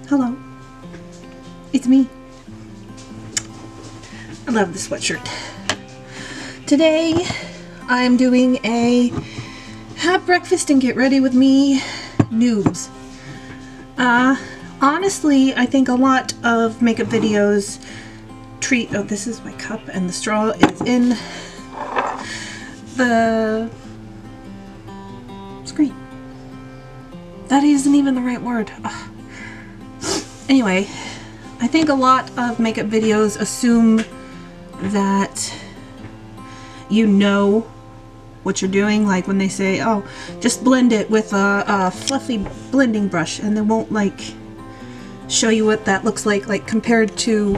Hello. It's me. I love this sweatshirt. Today I'm doing a have breakfast and get ready with me noobs. Honestly, I think a lot of makeup videos treat, oh, this is my cup and the straw is in the screen. That isn't even the right word. Ugh. Anyway, I think a lot of makeup videos assume that you know what you're doing, like when they say, oh, just blend it with a fluffy blending brush, and they won't like show you what that looks like compared to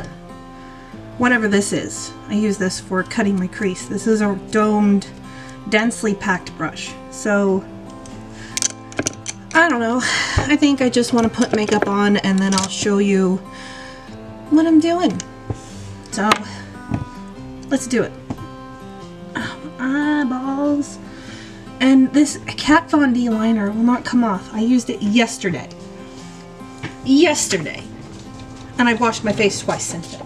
whatever this is. I use this for cutting my crease. This is a domed, densely packed brush. So I don't know. I think I just want to put makeup on and then I'll show you what I'm doing. So let's do it. Eyeballs. And this Kat Von D liner will not come off. I used it yesterday. And I've washed my face twice since then.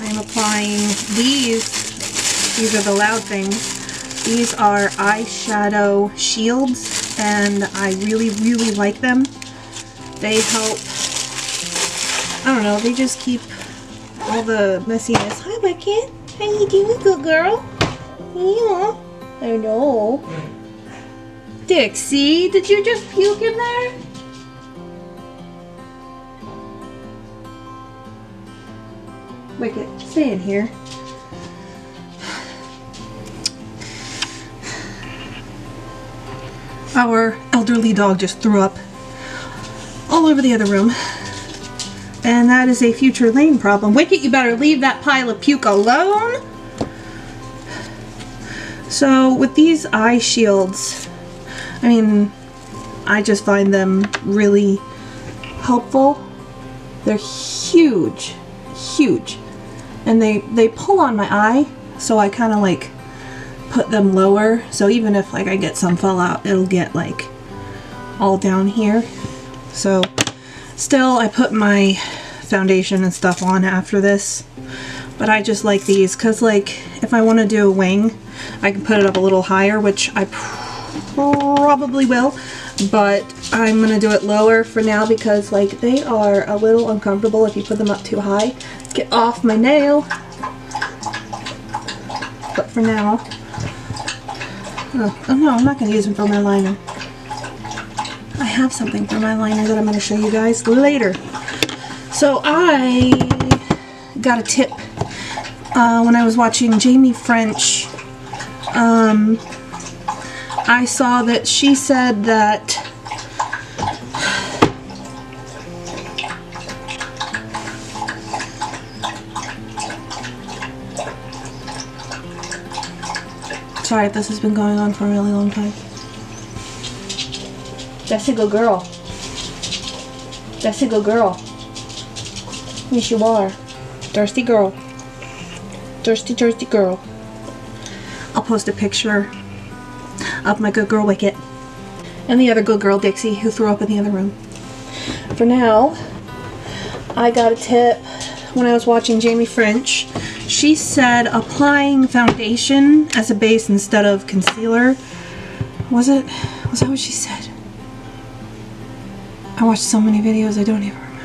I am applying these are the loud things. These are eyeshadow shields and I really like them. They help, I don't know, they just keep all the messiness. Hi Wicked, how you doing, good girl? Yeah, I know. Dixie, did you just puke in there? Wicked, stay in here. Our elderly dog just threw up all over the other room. And that is a future Lane problem. Wicket, you better leave that pile of puke alone. So with these eye shields, I mean, I just find them really helpful. They're huge. And they pull on my eye, so I kind of like put them lower. So even if like I get some fallout, it'll get like all down here. So still I put my foundation and stuff on after this, but I just like these because like if I want to do a wing, I can put it up a little higher, which I probably will, but I'm gonna do it lower for now because like they are a little uncomfortable if you put them up too high. Get off my nail. But for now, oh no, I'm not gonna use them for my liner. I have something for my liner that I'm gonna show you guys later. So I got a tip when I was watching Jamie French. I saw that she said that sorry if this has been going on for a really long time. That's a good girl. That's a good girl. Yes, you are. Thirsty girl. Thirsty girl. I'll post a picture of my good girl Wicket and the other good girl Dixie who threw up in the other room. For now, I got a tip when I was watching Jamie French. She said applying foundation as a base instead of concealer. Was that what she said? I watched so many videos I don't even remember.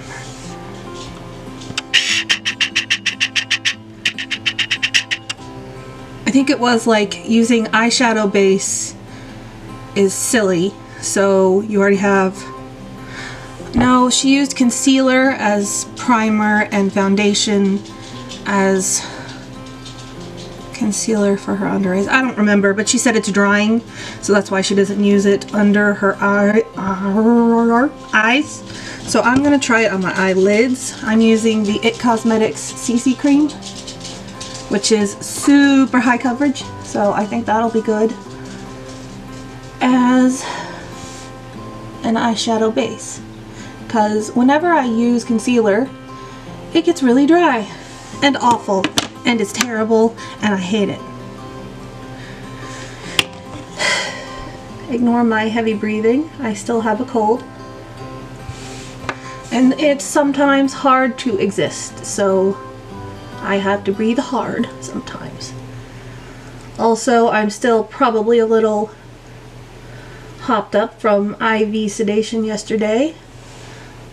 I think it was like using eyeshadow base is silly, so you already have. No, she used concealer as primer and foundation as concealer for her under eyes. I don't remember, but she said it's drying, so that's why she doesn't use it under her eyes. So I'm gonna try it on my eyelids. I'm using the It Cosmetics CC cream, which is super high coverage, so I think that'll be good as an eyeshadow base, because whenever I use concealer it gets really dry and awful and it's terrible and I hate it. Ignore my heavy breathing. I still have a cold. And it's sometimes hard to exist, so I have to breathe hard sometimes. Also, I'm still probably a little hopped up from IV sedation yesterday.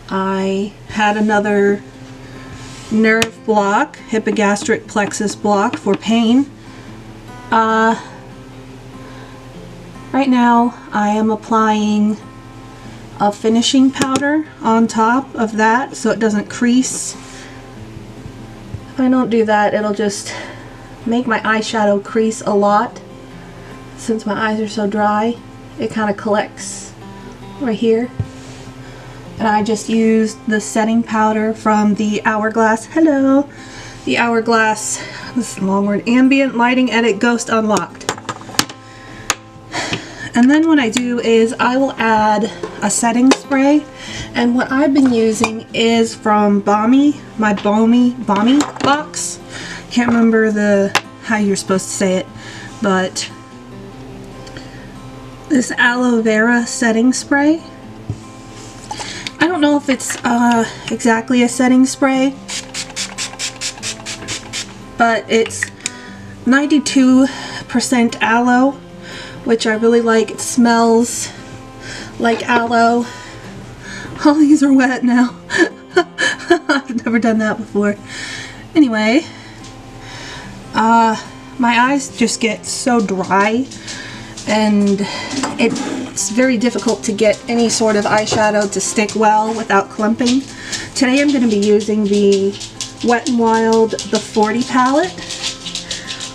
I had another nerve block, hypogastric plexus block for pain. Right now I am applying a finishing powder on top of that so it doesn't crease. If I don't do that, it'll just make my eyeshadow crease a lot. Since my eyes are so dry, it kind of collects right here. And I just used the setting powder from the Hourglass. Hello! The Hourglass, this is a long word, Ambient Lighting Edit Ghost Unlocked. And then what I do is I will add a setting spray. And what I've been using is from Balmy, my Balmy box. Can't remember how you're supposed to say it, but this aloe vera setting spray. I don't know if it's exactly a setting spray, but it's 92% aloe, which I really like. It smells like aloe. All these are wet now. I've never done that before. Anyway, my eyes just get so dry, and it's very difficult to get any sort of eyeshadow to stick well without clumping. Today I'm going to be using the Wet n Wild the 40 palette.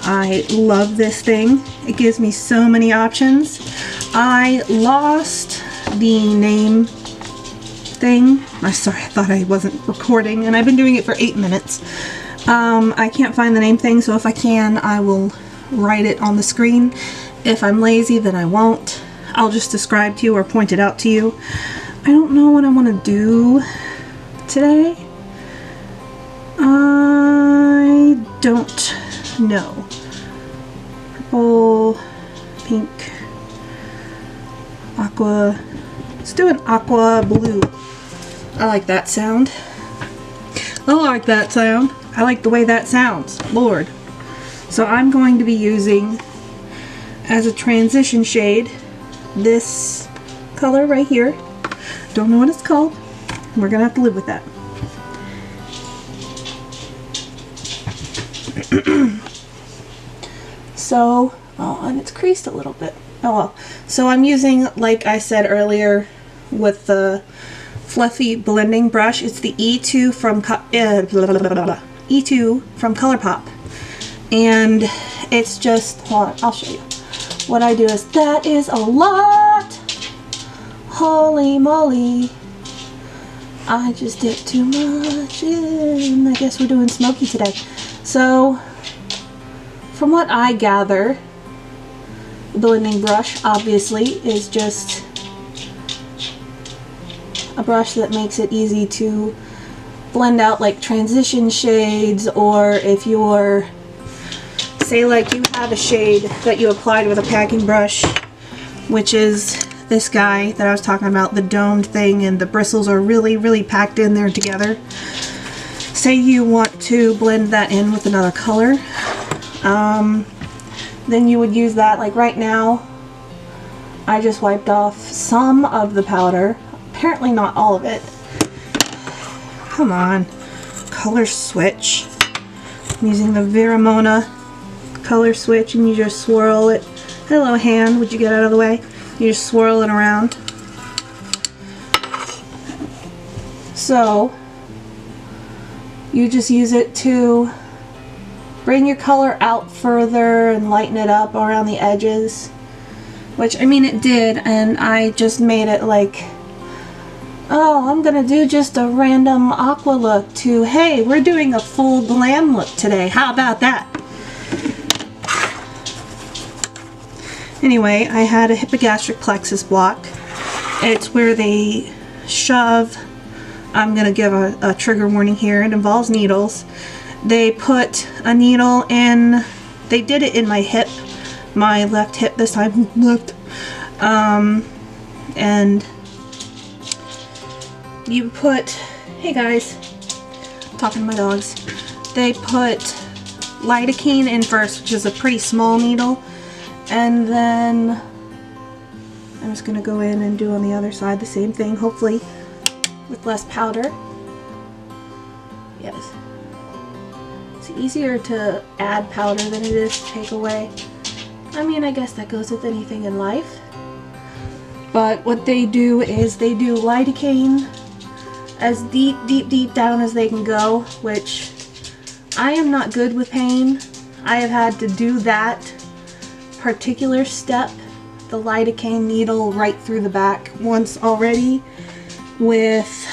I love this thing. It gives me so many options. I lost the name thing. I'm sorry, I thought I wasn't recording, and I've been doing it for 8 minutes. I can't find the name thing, so if I can, I will write it on the screen. If I'm lazy, then I won't. I'll just describe to you or point it out to you. I don't know what I want to do today. I don't know. Purple, pink, aqua. Let's do an aqua blue. I like that sound. I like that sound. I like the way that sounds. Lord. So I'm going to be using, as a transition shade, this color right here. Don't know what it's called. We're gonna have to live with that. So, oh, and it's creased a little bit. Oh well. So I'm using, like I said earlier, with the fluffy blending brush. It's the E2 from E2 from ColourPop, and it's just, hold on, I'll show you. What I do is, that is a lot. Holy moly. I just did too much in. I guess we're doing smoky today. So, from what I gather, the blending brush obviously is just a brush that makes it easy to blend out like transition shades, or if you're, say like you have a shade that you applied with a packing brush, which is this guy that I was talking about, the domed thing, and the bristles are really packed in there together. Say you want to blend that in with another color, then you would use that. Like right now, I just wiped off some of the powder, apparently not all of it. Come on, color switch. I'm using the Veramona color switch, and you just swirl it. Hello hand, would you get out of the way? You just swirl it around. So you just use it to bring your color out further and lighten it up around the edges, which, I mean, it did, and I just made it like, oh, I'm gonna do just a random aqua look, to, hey, we're doing a full glam look today. How about that? Anyway, I had a hypogastric plexus block. It's where they shove, I'm gonna give a trigger warning here, it involves needles. They put a needle in, they did it in my hip, my left hip this time, left. And you put, hey guys, I'm talking to my dogs. They put lidocaine in first, which is a pretty small needle, and then I'm just gonna go in and do on the other side the same thing, hopefully with less powder. Yes. It's easier to add powder than it is to take away. I mean, I guess that goes with anything in life. But what they do is they do lidocaine as deep, deep, deep down as they can go, which I am not good with pain. I have had to do that particular step, the lidocaine needle right through the back, once already with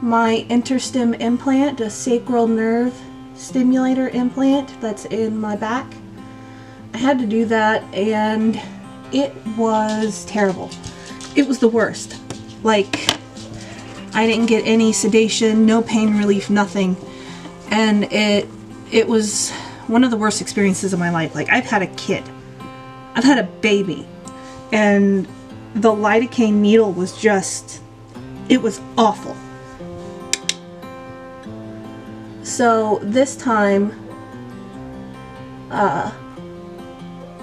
my interstim implant, a sacral nerve stimulator implant that's in my back. I had to do that and it was terrible. It was the worst. Like, I didn't get any sedation, no pain relief, nothing. And it was one of the worst experiences of my life. Like, I've had a kid. I've had a baby. And the lidocaine needle was just, it was awful. So this time,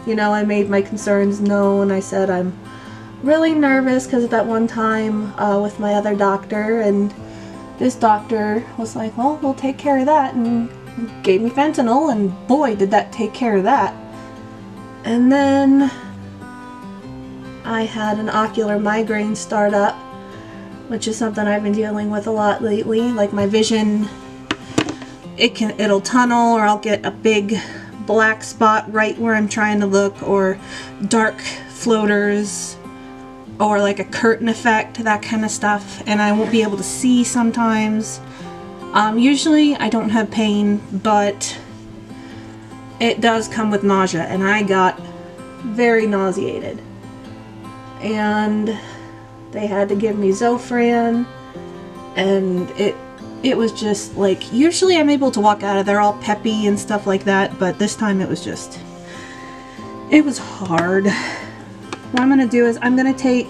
you know, I made my concerns known. I said I'm really nervous because of that one time with my other doctor, and this doctor was like, well, we'll take care of that, and gave me fentanyl, and boy, did that take care of that. And then I had an ocular migraine start up, which is something I've been dealing with a lot lately. Like, my vision, it'll tunnel, or I'll get a big black spot right where I'm trying to look, or dark floaters, or like a curtain effect, that kind of stuff, and I won't be able to see sometimes. Usually I don't have pain, but it does come with nausea, and I got very nauseated. And they had to give me Zofran, and it was just like, usually I'm able to walk out of there all peppy and stuff like that, but this time it was just, it was hard. What I'm gonna do is I'm gonna take,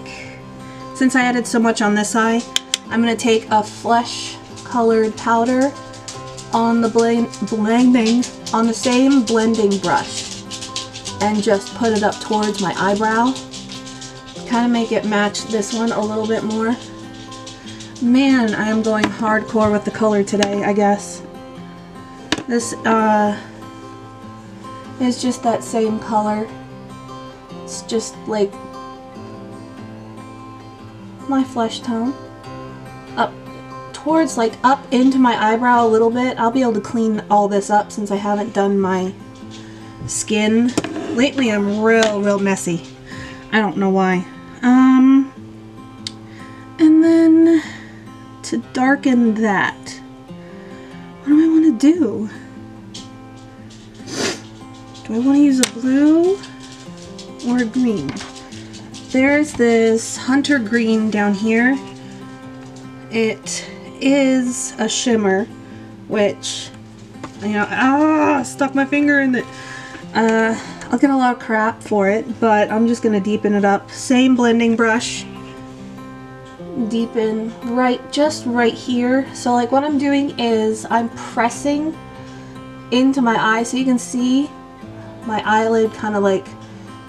since I added so much on this eye, I'm gonna take a flesh colored powder on the blending, on the same blending brush, and just put it up towards my eyebrow. Kind of make it match this one a little bit more. Man, I am going hardcore with the color today, I guess. This is just that same color. It's just like my flesh tone. Up towards, like, up into my eyebrow a little bit. I'll be able to clean all this up since I haven't done my skin. Lately I'm real messy. I don't know why. And then to darken that, what do I want to do? Do I want to use a blue or a green? There's this hunter green down here. It is a shimmer, which, you know, stuck my finger in it. I'll get a lot of crap for it, but I'm just gonna deepen it up. Same blending brush. Deepen just right here. So, like, what I'm doing is I'm pressing into my eye, so you can see my eyelid kind of like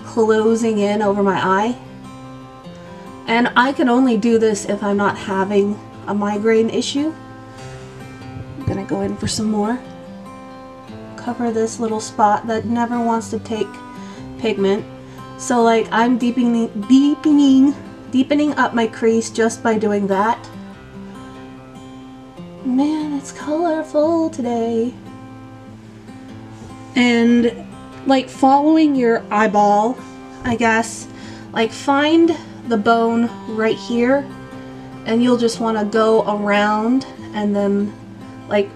closing in over my eye. And I can only do this if I'm not having a migraine issue. I'm gonna go in for some more. Cover this little spot that never wants to take pigment. So, like, I'm deepening up my crease just by doing that. Man, it's colorful today. And, like, following your eyeball, I guess, like, find the bone right here, and you'll just want to go around, and then like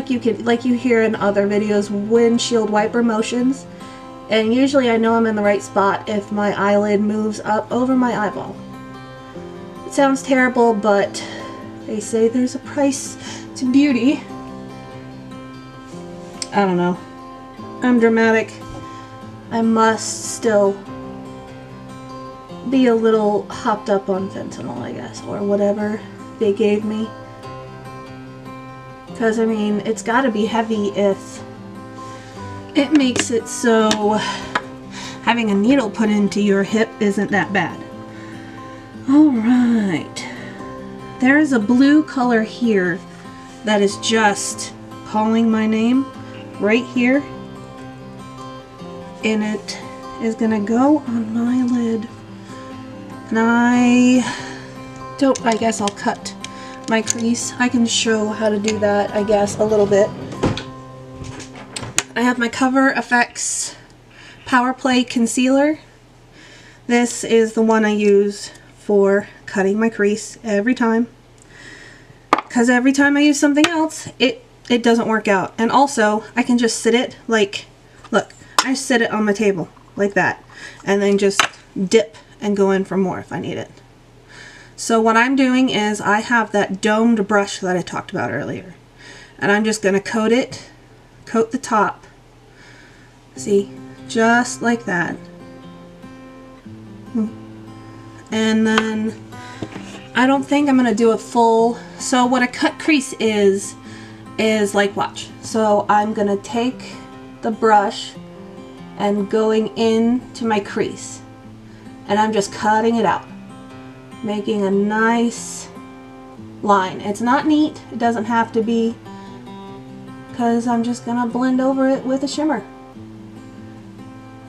you hear in other videos, windshield wiper motions. And usually I know I'm in the right spot if my eyelid moves up over my eyeball. It sounds terrible, but they say there's a price to beauty. I don't know. I'm dramatic. I must still be a little hopped up on fentanyl, I guess, or whatever they gave me. Because, I mean, it's got to be heavy if it makes it so having a needle put into your hip isn't that bad. Alright. There's a blue color here that is just calling my name right here. And it is going to go on my lid. And I guess I'll cut my crease. I can show how to do that, I guess, a little bit. I have my Cover FX Power Play Concealer. This is the one I use for cutting my crease every time. Because every time I use something else, it doesn't work out. And also, I can just sit it like, look, I sit it on my table like that. And then just dip and go in for more if I need it. So what I'm doing is I have that domed brush that I talked about earlier. And I'm just going to coat the top. See, just like that. And then I don't think I'm going to do a full, so what a cut crease is like, watch. So I'm going to take the brush and going into my crease. And I'm just cutting it out, making a nice line. It's not neat, it doesn't have to be, because I'm just gonna blend over it with a shimmer.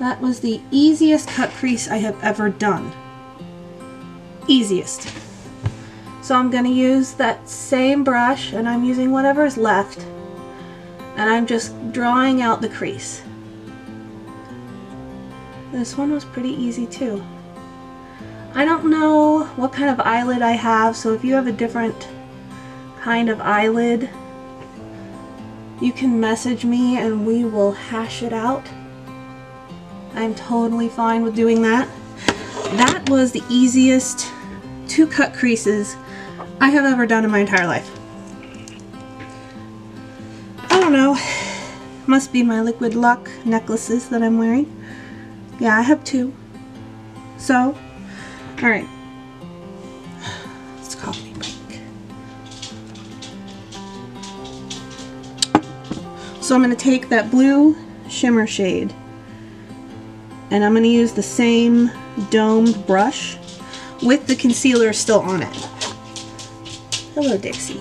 That was the easiest cut crease I have ever done. Easiest. So I'm gonna use that same brush, and I'm using whatever's left, and I'm just drawing out the crease. This one was pretty easy too. I don't know what kind of eyelid I have, so if you have a different kind of eyelid, you can message me and we will hash it out. I'm totally fine with doing that. That was the easiest 2 cut creases I have ever done in my entire life. I don't know. Must be my Liquid Luck necklaces that I'm wearing. Yeah, I have 2. So, alright. Let's coffee break. So I'm going to take that blue shimmer shade and I'm going to use the same domed brush with the concealer still on it. Hello, Dixie.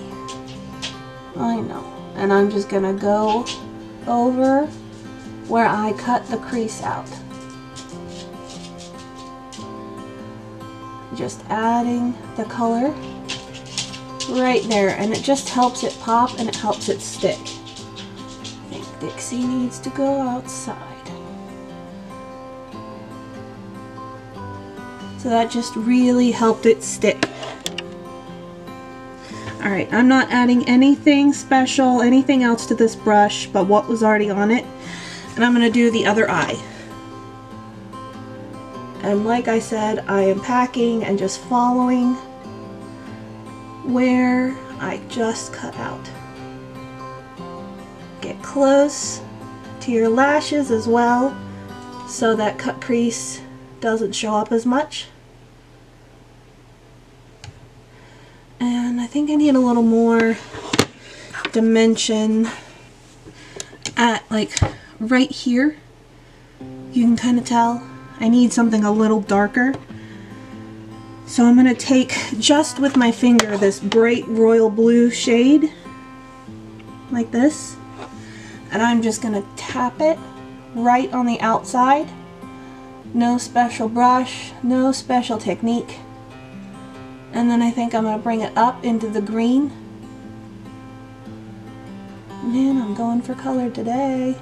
I know. And I'm just going to go over where I cut the crease out. Just adding the color right there, and it just helps it pop and it helps it stick. I think Dixie needs to go outside. So that just really helped it stick. Alright, I'm not adding anything special, anything else to this brush but what was already on it. And I'm going to do the other eye. And like I said, I am packing and just following where I just cut out. Get close to your lashes as well, so that cut crease doesn't show up as much. And I think I need a little more dimension at like right here. You can kind of tell I need something a little darker. So I'm going to take, just with my finger, this bright royal blue shade, like this. And I'm just going to tap it right on the outside. No special brush, no special technique. And then I think I'm going to bring it up into the green. Man, I'm going for color today.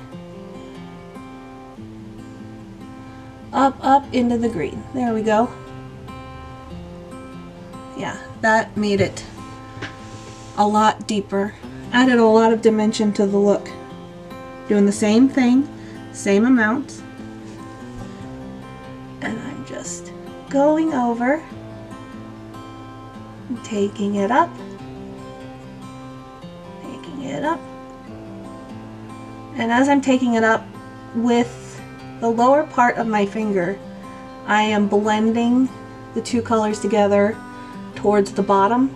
Up into the green. There we go. Yeah, that made it a lot deeper. Added a lot of dimension to the look. Doing the same thing, same amount. And I'm just going over, taking it up, taking it up. And as I'm taking it up with the lower part of my finger, I am blending the two colors together towards the bottom.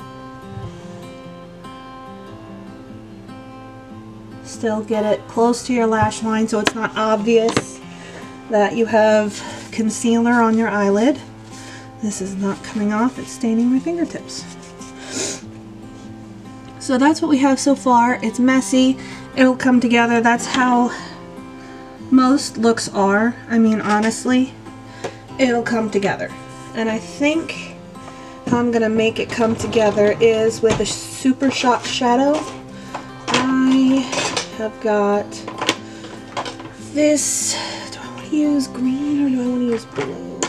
Still get it close to your lash line so it's not obvious that you have concealer on your eyelid. This is not coming off, it's staining my fingertips. So that's what we have so far. It's messy, it'll come together. That's how most looks are. I mean, honestly, it'll come together. And I think how I'm gonna make it come together is with a Super Shock shadow. I have got this. Do I want to use green or do I want to use blue?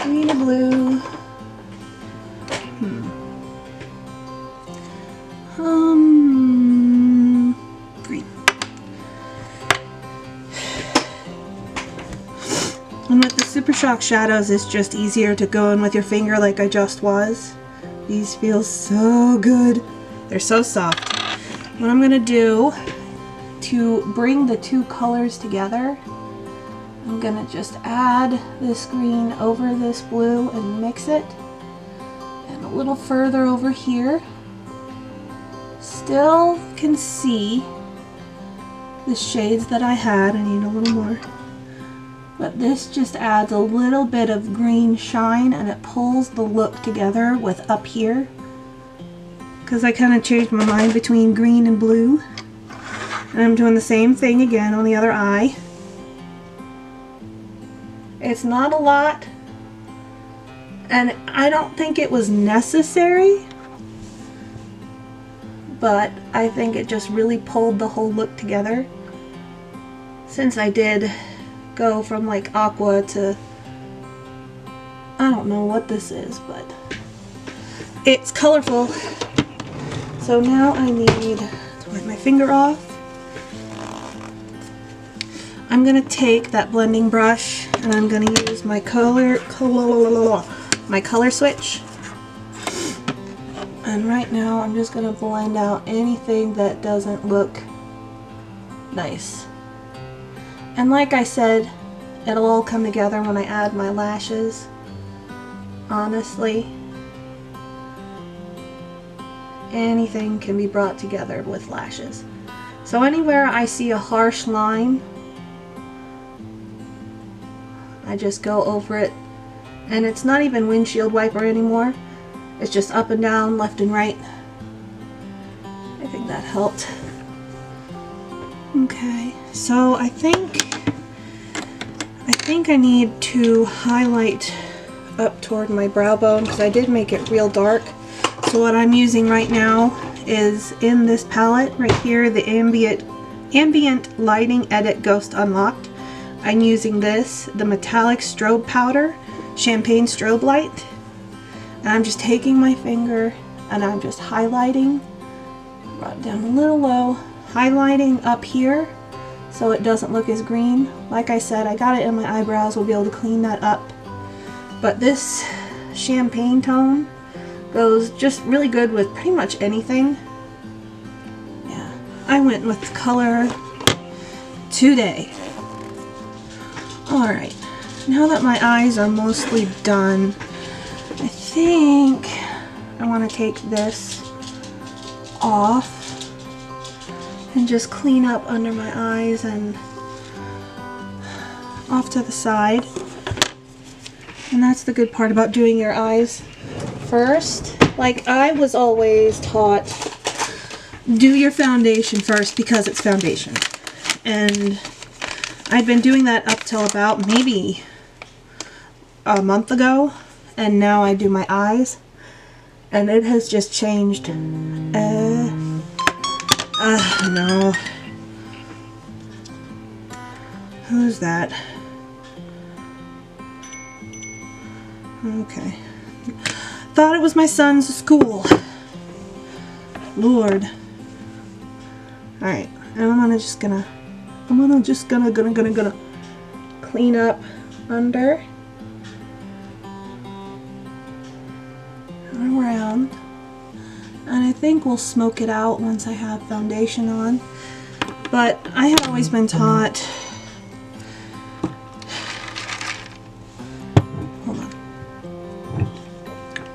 Green or blue? Green. And with the Super Shock shadows, it's just easier to go in with your finger like I just was. These feel so good. They're so soft. What I'm going to do to bring the two colors together, I'm going to just add this green over this blue and mix it. And a little further over here. Still can see the shades that I had. I need a little more. But this just adds a little bit of green shine and it pulls the look together with up here. Because I kind of changed my mind between green and blue. And I'm doing the same thing again on the other eye. It's not a lot. And I don't think it was necessary. But I think it just really pulled the whole look together. Since I did go from like aqua to, I don't know what this is, but it's colorful. So now I need to wipe my finger off. I'm going to take that blending brush and I'm going to use my color switch. And right now I'm just going to blend out anything that doesn't look nice. And like I said, it'll all come together when I add my lashes. Honestly, anything can be brought together with lashes. So anywhere I see a harsh line, I just go over it. And it's not even windshield wiper anymore. It's just up and down, left and right. I think that helped. Okay, so I think I need to highlight up toward my brow bone because I did make it real dark. So what I'm using right now is in this palette right here, the Ambient Lighting Edit Ghost Unlocked. I'm using this, the Metallic Strobe Powder, Champagne Strobe Light. And I'm just taking my finger and I'm just highlighting, brought it down a little low, highlighting up here so it doesn't look as green. Like I said, I got it in my eyebrows, we'll be able to clean that up. But this champagne tone goes just really good with pretty much anything. Yeah, I went with color today. Alright, now that my eyes are mostly done, I think I want to take this off and just clean up under my eyes and off to the side. And that's the good part about doing your eyes first. Like I was always taught, do your foundation first because it's foundation. And I'd been doing that up till about maybe a month ago. And now I do my eyes. And it has just changed. No. Who's that? Okay. Thought it was my son's school. Lord. Alright. And I'm just gonna clean up under and around. And I think we'll smoke it out once I have foundation on. But I had always been taught, hold on,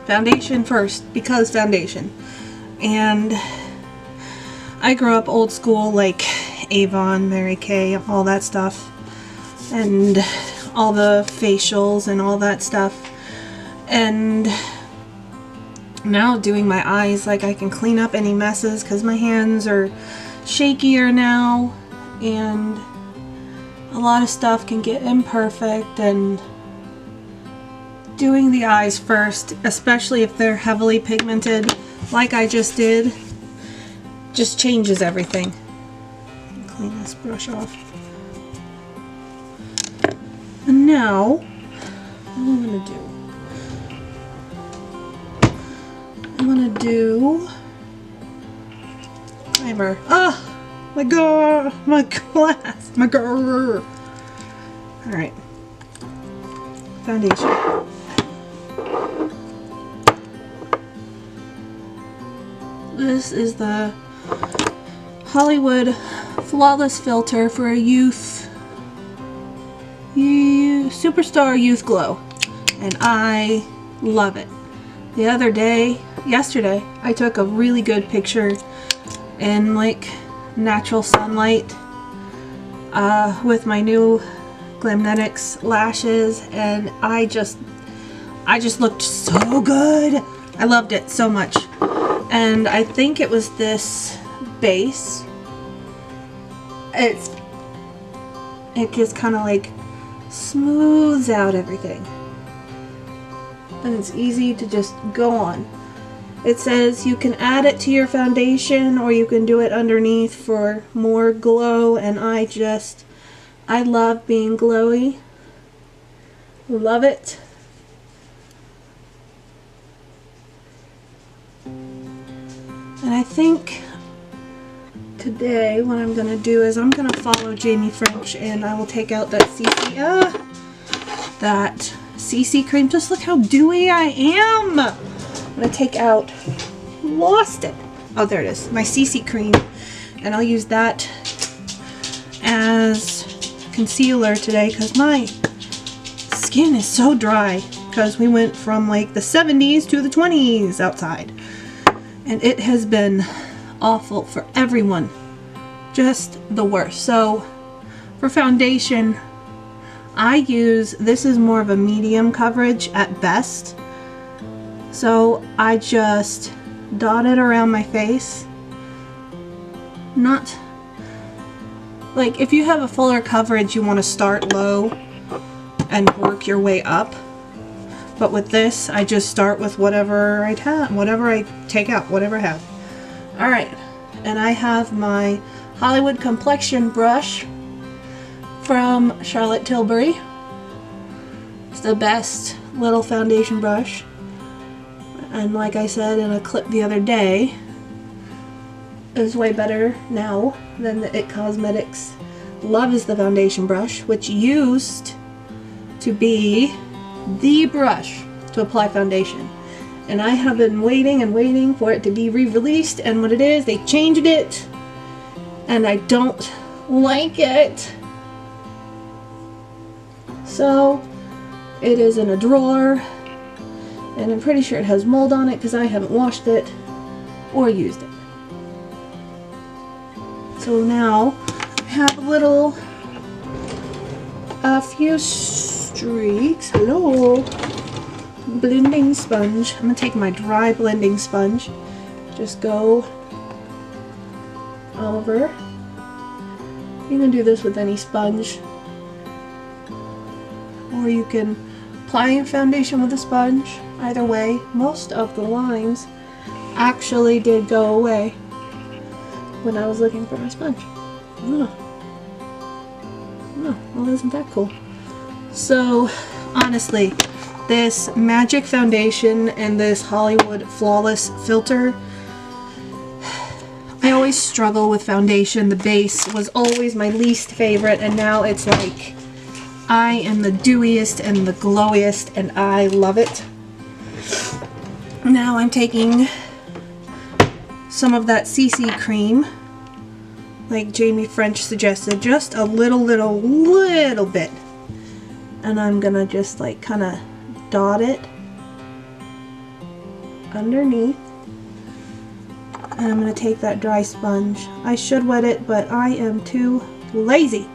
foundation first, because foundation. And I grew up old school, like Avon, Mary Kay, all that stuff, and all the facials and all that stuff. And now doing my eyes, like I can clean up any messes because my hands are shakier now, and a lot of stuff can get imperfect, and doing the eyes first, especially if they're heavily pigmented like I just did, just changes everything. Clean this brush off. And now, what am I gonna do? I'm gonna do primer. Ah, my girl, my glass, my girl. All right, foundation. This is the Hollywood Flawless Filter for a Superstar Youth Glow, and I love it. The other day, yesterday, I took a really good picture in like natural sunlight with my new Glamnetics lashes, and I just looked so good. I loved it so much. And I think it was this base. It just kind of like smooths out everything, and it's easy to just go on. It says you can add it to your foundation or you can do it underneath for more glow, and I love being glowy. Love it. And I think today what I'm going to do is I'm going to follow Jamie French, and I will take out that CC cream. Just look how dewy I am. I'm going to take out, lost it. Oh, there it is. My CC cream. And I'll use that as concealer today because my skin is so dry, because we went from like the 70s to the 20s outside. And it has been awful for everyone. Just the worst. So for foundation, this is more of a medium coverage at best. So I just dot it around my face. Not like, if you have a fuller coverage, you want to start low and work your way up. But with this, I just start with whatever I have, whatever I take out, whatever I have. All right, and I have my Hollywood complexion brush from Charlotte Tilbury. It's the best little foundation brush. And like I said in a clip the other day, it's way better now than the IT Cosmetics Love is the Foundation brush, which used to be the brush to apply foundation. And I have been waiting and waiting for it to be re-released, and what it is, they changed it, and I don't like it. So it is in a drawer, and I'm pretty sure it has mold on it because I haven't washed it or used it. So now I have a few streaks. Hello. Blending sponge. I'm going to take my dry blending sponge. Just go over. You can do this with any sponge. Or you can apply your foundation with a sponge. Either way, most of the lines actually did go away when I was looking for my sponge. Oh, well, isn't that cool? So, honestly, this Magic Foundation and this Hollywood Flawless Filter, I always struggle with foundation. The base was always my least favorite, and now it's like I am the dewiest and the glowiest, and I love it. Now I'm taking some of that CC cream, like Jamie French suggested, just a little bit. And I'm gonna just like kind of dot it underneath. And I'm going to take that dry sponge. I should wet it, but I am too lazy.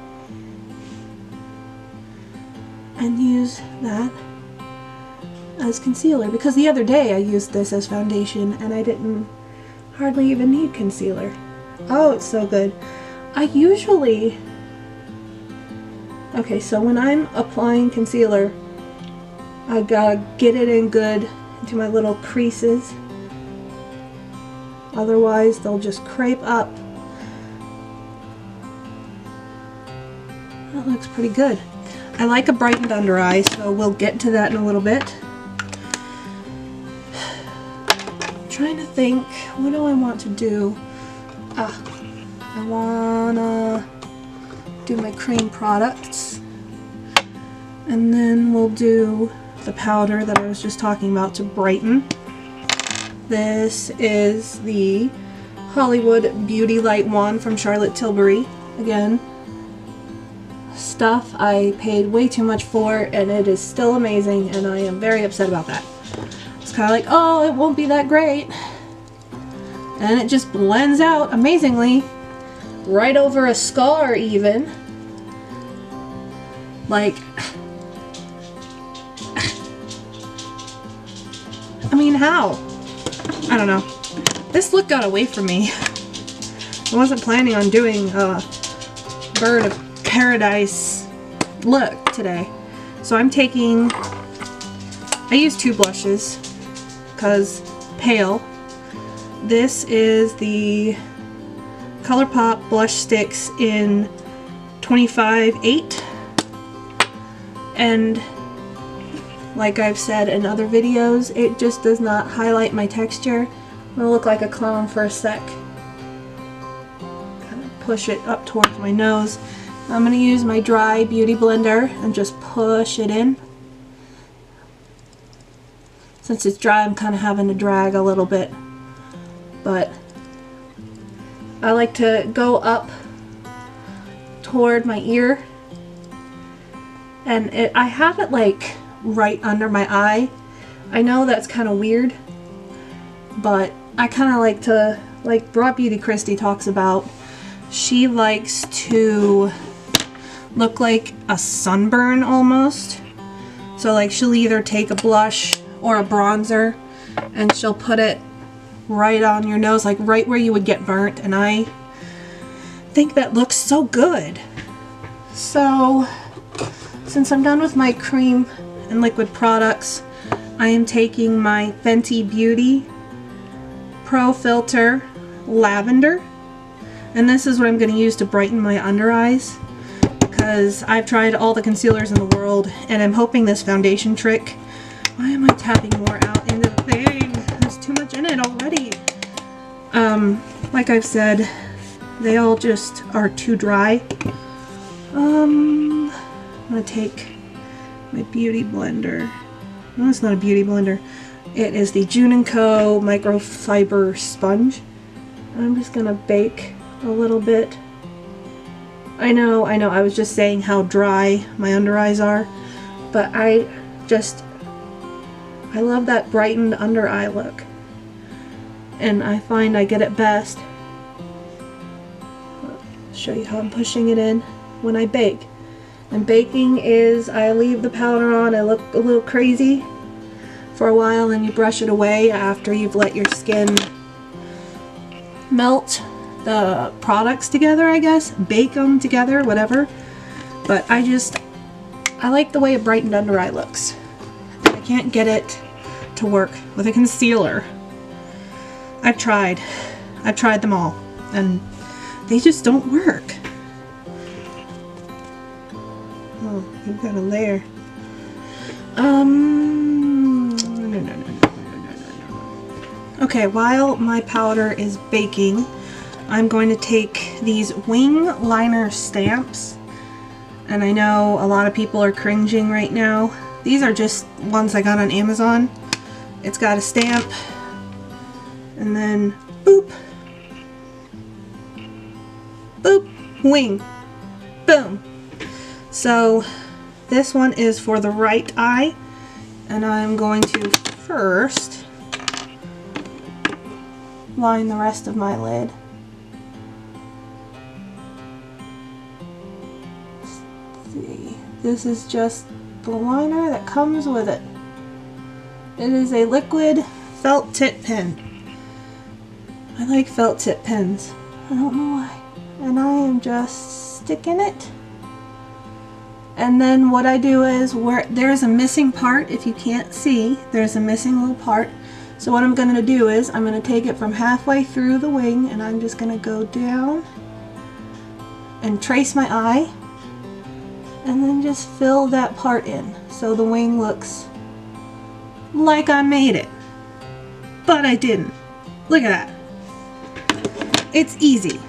And use that as concealer, because the other day I used this as foundation and I didn't hardly even need concealer. Oh, it's so good. I usually... Okay, so when I'm applying concealer, I gotta get it in good into my little creases. Otherwise, they'll just crepe up. That looks pretty good. I like a brightened under eye, so we'll get to that in a little bit. I'm trying to think, what do I want to do? I wanna do my cream products, and then we'll do the powder that I was just talking about to brighten. This is the Hollywood Beauty Light Wand from Charlotte Tilbury. Again, stuff I paid way too much for, and it is still amazing, and I am very upset about that. It's kind of like, oh, it won't be that great. And it just blends out amazingly, right over a scar even. Like, I mean, how? I don't know. This look got away from me. I wasn't planning on doing a Bird of Paradise look today. So I'm taking, I use two blushes because pale. This is the ColourPop Blush Sticks in 25-8. And like I've said in other videos, it just does not highlight my texture. I'm gonna look like a clown for a sec. Kind of push it up towards my nose. I'm gonna use my dry beauty blender and just push it in. Since it's dry, I'm kind of having to drag a little bit. But I like to go up toward my ear. And I have it like right under my eye. I know that's kind of weird, but I kind of like to, like Raw Beauty Christy talks about, she likes to look like a sunburn almost. So like she'll either take a blush or a bronzer and she'll put it right on your nose, like right where you would get burnt, and I think that looks so good. So since I'm done with my cream and liquid products, I am taking my Fenty Beauty Pro Filter Lavender, and this is what I'm going to use to brighten my under eyes, because I've tried all the concealers in the world and I'm hoping this foundation trick. Why am I tapping more out into the thing? There's too much in it already. Like I've said, they all just are too dry. I'm gonna take my beauty blender. No, it's not a beauty blender. It is the June & Co. microfiber sponge. I'm just gonna bake a little bit. I know, I was just saying how dry my under eyes are, but I love that brightened under eye look. And I find I get it best. I'll show you how I'm pushing it in when I bake. And baking is, I leave the powder on, I look a little crazy for a while, and you brush it away after you've let your skin melt the products together, I guess. Bake them together, whatever. But I like the way a brightened under eye looks. I can't get it to work with a concealer. I've tried them all, and they just don't work. Oh, you've got a layer. Okay, while my powder is baking, I'm going to take these wing liner stamps, and I know a lot of people are cringing right now. These are just ones I got on Amazon. It's got a stamp, and then boop, boop, wing, boom. So this one is for the right eye, and I'm going to first line the rest of my lid. Let's see. This is just the liner that comes with it. It is a liquid felt tip pen. I like felt tip pens. I don't know why. And I am just sticking it. And then what I do is, where there's a missing part, if you can't see, there's a missing little part. So what I'm going to do is, I'm going to take it from halfway through the wing and I'm just going to go down and trace my eye and then just fill that part in. So the wing looks like I made it. But I didn't. Look at that. It's easy.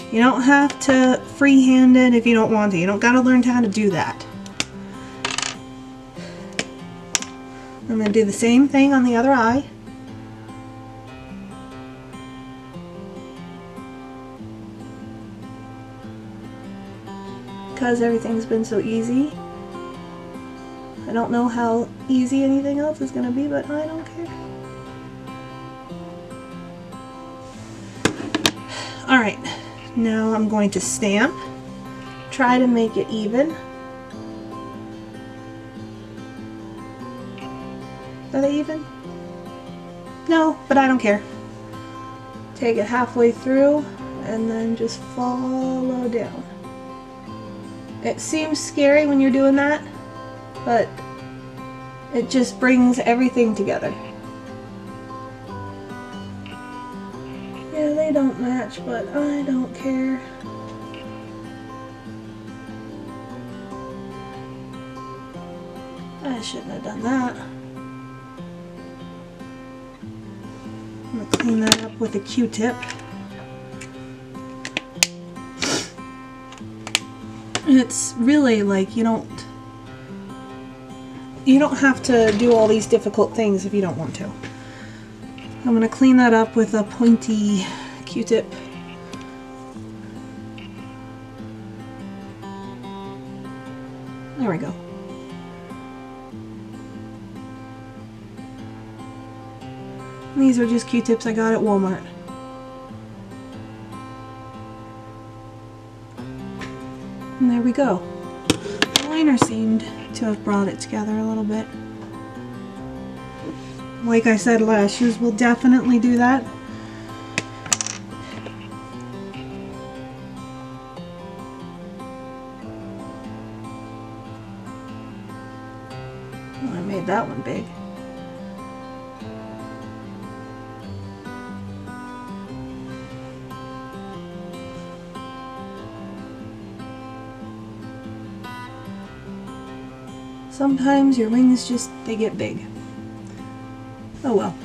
You don't have to freehand it if you don't want to. You don't gotta learn how to do that. I'm gonna do the same thing on the other eye. Because everything's been so easy. I don't know how easy anything else is gonna be, but I don't care. Alright. Now I'm going to stamp, try to make it even. Are they even? No, but I don't care. Take it halfway through and then just follow down. It seems scary when you're doing that, but it just brings everything together. Yeah, they don't match, but I don't care. I shouldn't have done that. I'm gonna clean that up with a Q-tip. It's really like you don't have to do all these difficult things if you don't want to. I'm going to clean that up with a pointy Q-tip. There we go. And these are just Q-tips I got at Walmart. And there we go. The liner seemed to have brought it together a little bit. Like I said, lashes will definitely do that. Oh, I made that one big. Sometimes your wings just, they get big. Oh well.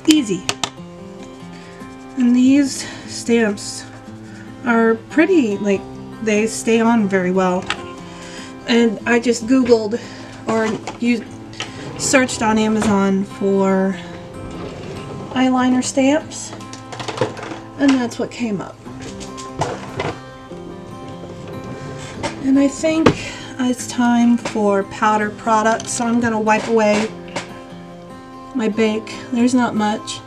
Easy. And these stamps are pretty, like, they stay on very well. And I just Googled or searched on Amazon for eyeliner stamps, and that's what came up. And I think it's time for powder products, so I'm gonna wipe away my bake. There's not much.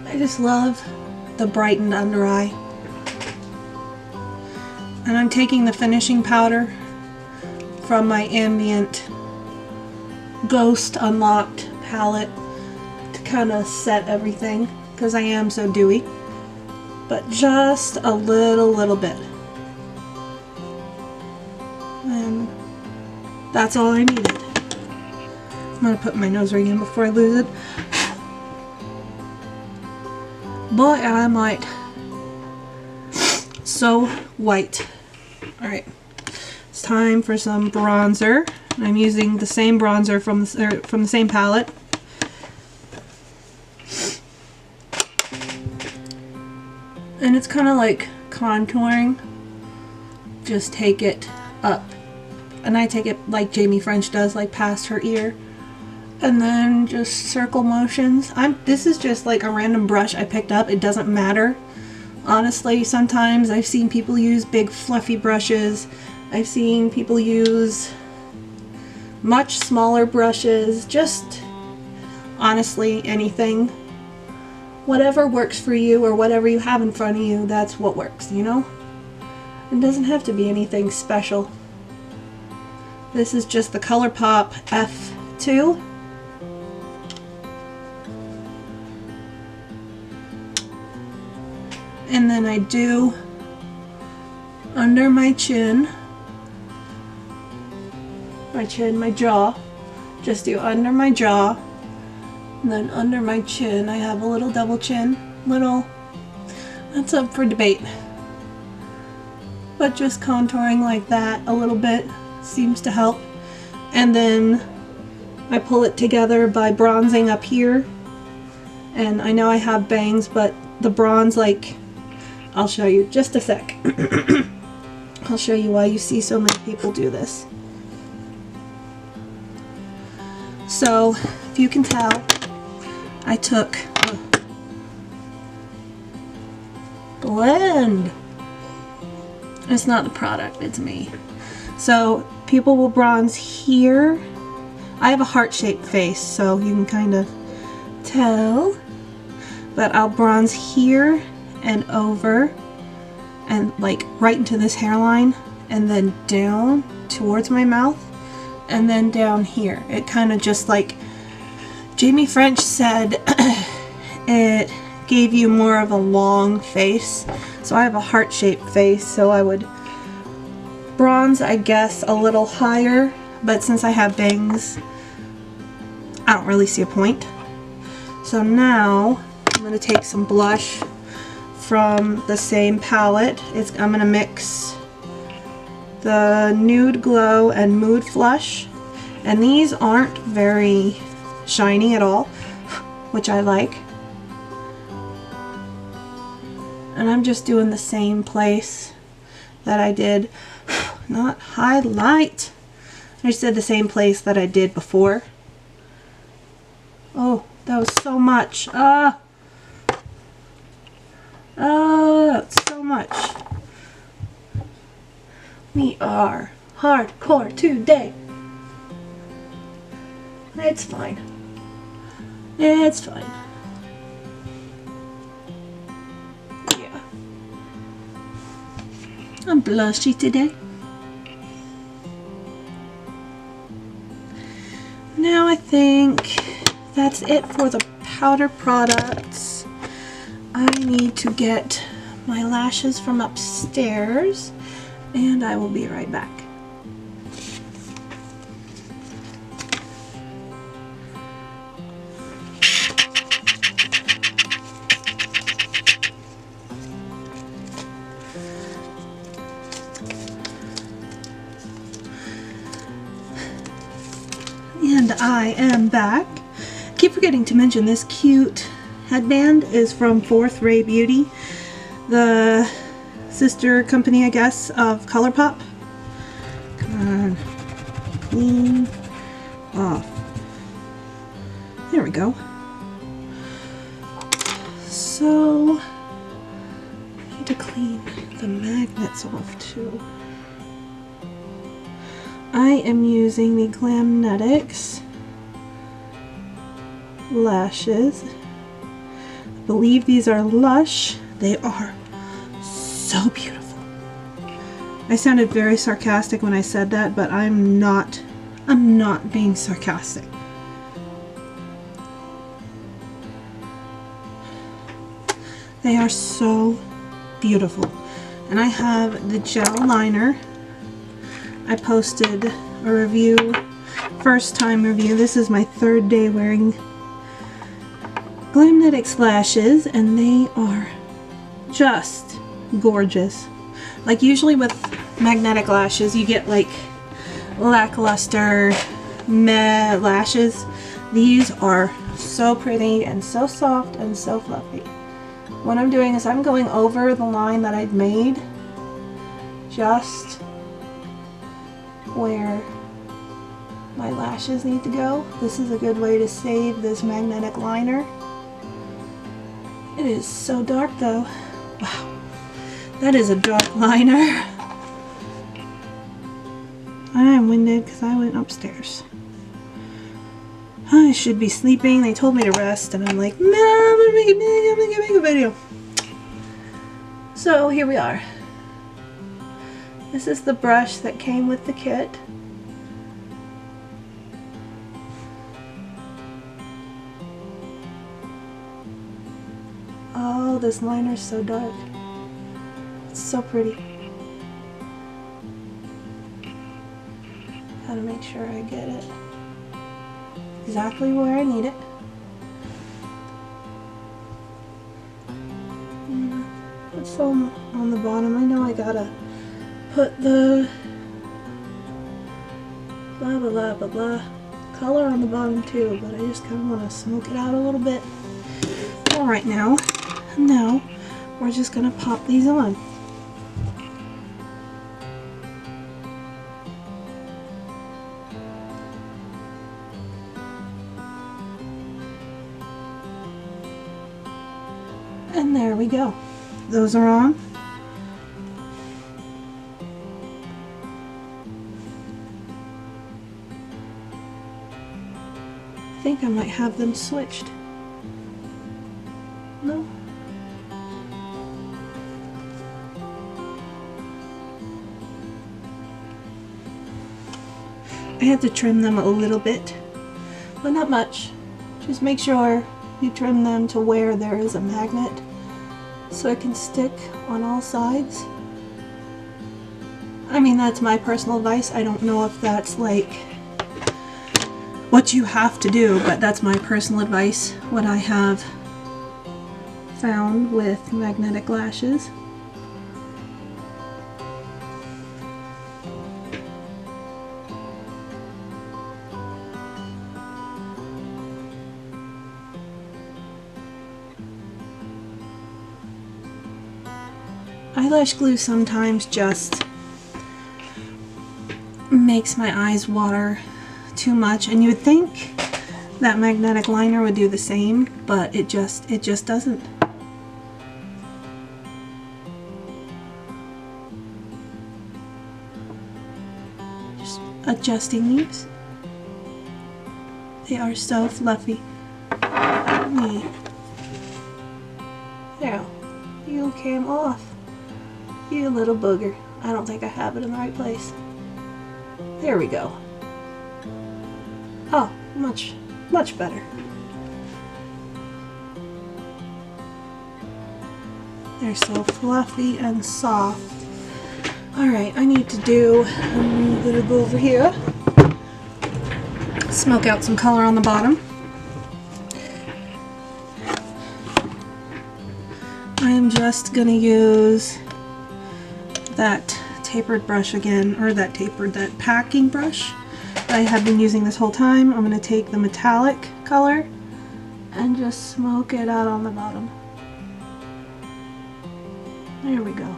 I just love the brightened under eye. And I'm taking the finishing powder from my Ambient Ghost Unlocked palette to kind of set everything, because I am so dewy. But just a little bit. And that's all I needed. I'm going to put my nose ring in before I lose it. Boy, am I so white. Alright, it's time for some bronzer. I'm using the same bronzer from the same palette. And it's kind of like contouring. Just take it up. And I take it like Jamie French does, like past her ear. And then just circle motions. This is just like a random brush I picked up. It doesn't matter. Honestly, sometimes I've seen people use big fluffy brushes. I've seen people use much smaller brushes. Just honestly, anything. Whatever works for you or whatever you have in front of you, that's what works, you know? It doesn't have to be anything special. This is just the ColourPop F2. And then I do under my chin, my jaw. Just do under my jaw. And then under my chin, I have a little double chin. That's up for debate. But just contouring like that a little bit seems to help. And then I pull it together by bronzing up here. And I know I have bangs, but the bronze, like, I'll show you just a sec. I'll show you why you see so many people do this. So, if you can tell, I took blend. It's not the product, it's me. So people will bronze here. I have a heart-shaped face, so you can kind of tell. But I'll bronze here and over and like right into this hairline and then down towards my mouth and then down here. It kind of just like Jamie French said, it gave you more of a long face. So I have a heart-shaped face, so I would bronze, I guess, a little higher, but since I have bangs, I don't really see a point. So now I'm going to take some blush from the same palette. I'm going to mix the Nude Glow and Mood Flush, and these aren't very shiny at all, which I like. And I'm just doing the same place that I did, not highlight. I just did the same place that I did before. Oh, that was so much. That's so much. We are hardcore today. It's fine. It's fine. Yeah. I'm blushy today. Now I think that's it for the powder products. I need to get my lashes from upstairs, and I will be right back. And I am back. Keep forgetting to mention this cute headband is from Fourth Ray Beauty, the sister company, I guess, of ColourPop. Come on, clean off. There we go. So I need to clean the magnets off too. I am using the Glamnetics lashes. I believe these are Lush. They are so beautiful. I sounded very sarcastic when I said that, but I'm not being sarcastic. They are so beautiful. And I have the gel liner. I posted a review, first time review. This is my third day wearing Glamnetics lashes, and they are just gorgeous. Like usually with magnetic lashes you get like lackluster meh lashes. These are so pretty and so soft and so fluffy. What I'm doing is I'm going over the line that I'd made, just where my lashes need to go. This is a good way to save this magnetic liner. It is so dark though. Wow, that is a dark liner. I am winded because I went upstairs. I should be sleeping. They told me to rest, and I'm like, no, I'm gonna make a video. So here we are. This is the brush that came with the kit. Oh, this liner is so dark. It's so pretty. Gotta make sure I get it exactly where I need it. Put some on the bottom. I know I gotta put the blah blah blah blah blah color on the bottom too, but I just kind of want to smoke it out a little bit. All right, now we're just gonna pop these on. And there we go. Those are on. I think I might have them switched. No? I have to trim them a little bit, but not much. Just make sure you trim them to where there is a magnet so it can stick on all sides. I mean, that's my personal advice. I don't know if that's like what you have to do, but that's my personal advice, what I have found with magnetic lashes. Eyelash glue sometimes just makes my eyes water too much, and you would think that magnetic liner would do the same, but it just doesn't. Just adjusting these. They are so fluffy. There, you came off. You little booger. I don't think I have it in the right place. There we go. Oh, much better. They're so fluffy and soft. Alright, I need to I'm gonna go over here. Smoke out some color on the bottom. I am just gonna use that tapered brush again, or that packing brush that I have been using this whole time. I'm going to take the metallic color and just smoke it out on the bottom. There we go.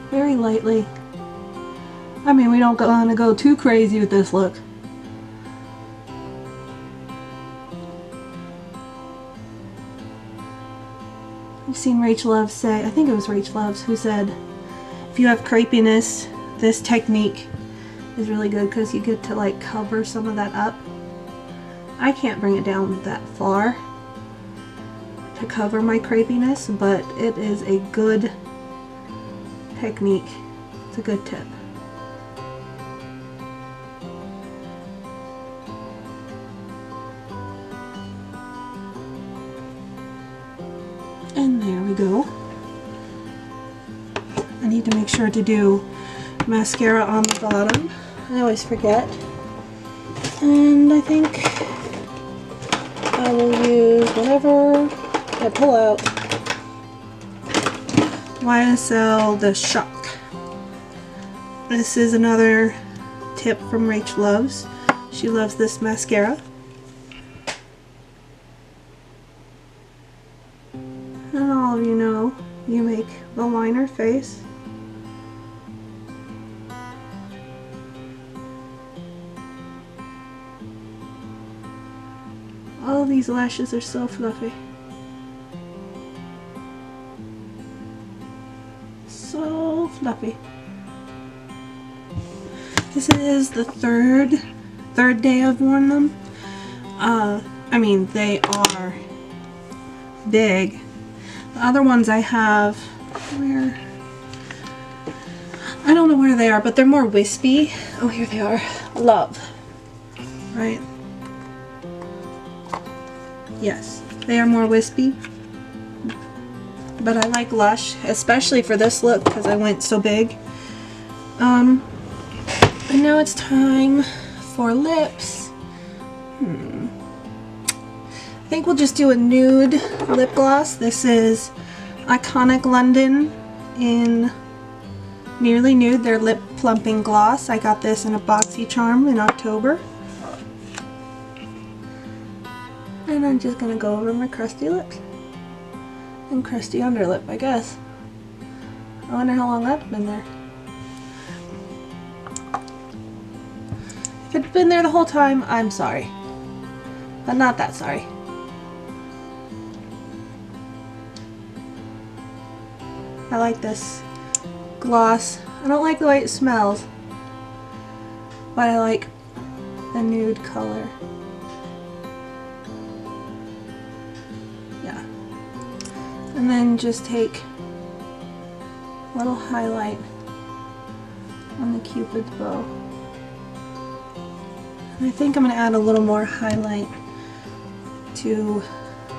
Very lightly. I mean, we don't want to go too crazy with this look. I've seen Rachel Loves say, I think it was Rachel Loves, who said if you have crepiness, this technique is really good because you get to like cover some of that up. I can't bring it down that far to cover my crepiness, but it is a good technique. It's a good tip. And there we go. I need to make sure to do mascara on the bottom. I always forget. And I think I will use whatever I pull out. YSL The Shock. This is another tip from Rachel Loves. She loves this mascara. And all of you know, you make the liner face. All of these lashes are so fluffy. fluffy. This is the third day I've worn them. I mean, they are big. The other ones I have, where? I don't know where they are, but they're more wispy. Oh, here they are. Love. Right? Yes, they are more wispy. But I like Lush, especially for this look because I went so big. And now it's time for lips. I think we'll just do a nude lip gloss. This is Iconic London in Nearly Nude, their lip plumping gloss. I got this in a BoxyCharm in October. And I'm just gonna go over my crusty lips. And crusty underlip, I guess. I wonder how long that's been there. If it's been there the whole time, I'm sorry. But not that sorry. I like this gloss. I don't like the way it smells, but I like the nude color. Yeah. And then just take a little highlight on the Cupid's bow. And I think I'm going to add a little more highlight to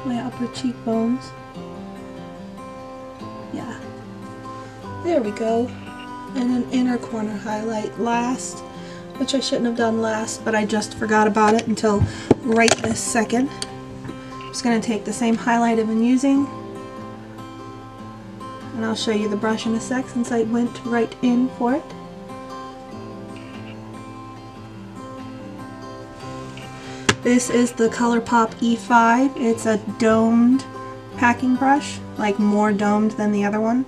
my upper cheekbones. Yeah. There we go. And an inner corner highlight last, which I shouldn't have done last, but I just forgot about it until right this second. I'm just going to take the same highlight I've been using, and I'll show you the brush in a sec since I went right in for it. This is the ColourPop E5. It's a domed packing brush, like more domed than the other one.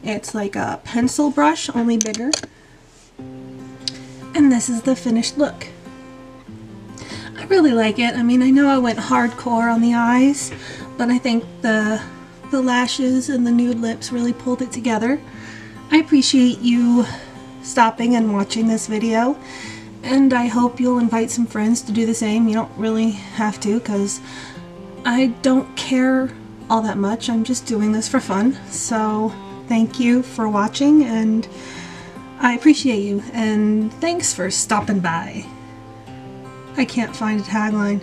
It's like a pencil brush, only bigger. And this is the finished look. I really like it. I mean, I know I went hardcore on the eyes, but I think the lashes and the nude lips really pulled it together. I appreciate you stopping and watching this video, and I hope you'll invite some friends to do the same. You don't really have to, because I don't care all that much. I'm just doing this for fun. So thank you for watching, and I appreciate you, and thanks for stopping by. I can't find a tagline.